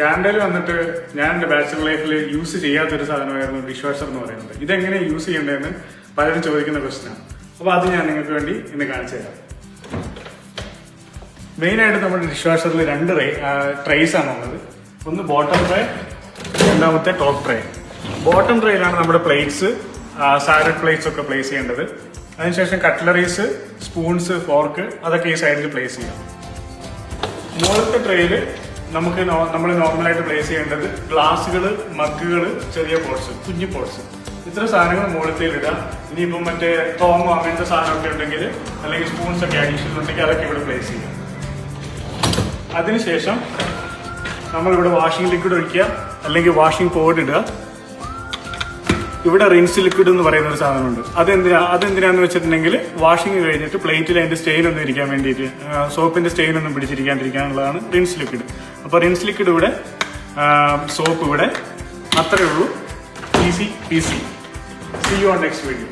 കാനഡയിൽ വന്നിട്ട് ഞാൻ എന്റെ ബാച്ചലർ ലൈഫിൽ യൂസ് ചെയ്യാത്തൊരു സാധനമായിരുന്നു ഡിഷ് വാഷർ എന്ന് പറയുന്നത്. ഇതെങ്ങനെ യൂസ് ചെയ്യേണ്ടതെന്ന് പലരും ചോദിക്കുന്ന ക്വസ്റ്റനാണ്. അപ്പൊ അത് ഞാൻ നിങ്ങൾക്ക് വേണ്ടി ഇന്ന് കാണിച്ചു തരാം. മെയിനായിട്ട് നമ്മുടെ ഡിഷ് വാഷറിൽ രണ്ട് ട്രേസ് ആണ് ഉള്ളത്. ഒന്ന് ബോട്ടം ട്രേ, രണ്ടാമത്തെ ടോപ്പ് ട്രേ. ബോട്ടം ട്രേയിലാണ് നമ്മുടെ പ്ലേറ്റ്സ്, സാലഡ് പ്ലേറ്റ്സ് ഒക്കെ പ്ലേസ് ചെയ്യേണ്ടത്. അതിനുശേഷം കട്ട്ലറീസ്, സ്പൂൺസ്, ഫോർക്ക് അതൊക്കെ ഈ സൈഡിൽ പ്ലേസ് ചെയ്യാം. മുകളിലത്തെ ട്രേയിൽ നമ്മൾ നോർമലായിട്ട് പ്ലേസ് ചെയ്യേണ്ടത് ഗ്ലാസുകൾ, മഗ്ഗുകൾ, ചെറിയ പോട്ട്സ്, കുഞ്ഞു പോട്ട്സ്, ഇത്ര സാധനങ്ങൾ മുകളിൽ ഇടുക. ഇനിയിപ്പം മറ്റേ തോമോ അങ്ങനത്തെ സാധനമൊക്കെ ഉണ്ടെങ്കിൽ, അല്ലെങ്കിൽ സ്പൂൺസ് ഒക്കെ അഡീഷണൽ ഉണ്ടെങ്കിൽ അതൊക്കെ ഇവിടെ പ്ലേസ് ചെയ്യാം. അതിനുശേഷം നമ്മളിവിടെ വാഷിംഗ് ലിക്വിഡ് ഒഴിക്കുക, അല്ലെങ്കിൽ വാഷിംഗ് പൗഡർ ഇടുക. ഇവിടെ റിൻസ് ലിക്വിഡ് എന്ന് പറയുന്ന ഒരു സാധനമുണ്ട്. അതെന്തിനാന്ന് വെച്ചിട്ടുണ്ടെങ്കിൽ വാഷിംഗ് കഴിഞ്ഞിട്ട് പ്ലേറ്റിൽ അതിന്റെ സ്റ്റെയിൻ ഒന്നും ഇരിക്കാൻ വേണ്ടിയിട്ട്, സോപ്പിന്റെ സ്റ്റെയിൻ ഒന്നും പിടിച്ചിരിക്കാണ്ടിരിക്കാനുള്ളതാണ് റിൻസ് ലിക്വിഡ്. അപ്പൊ റിൻസ് ലിക്വിഡ് ഇവിടെ, സോപ്പ് ഇവിടെ. അത്രയേ ഉള്ളൂ. Easy. See you on next video.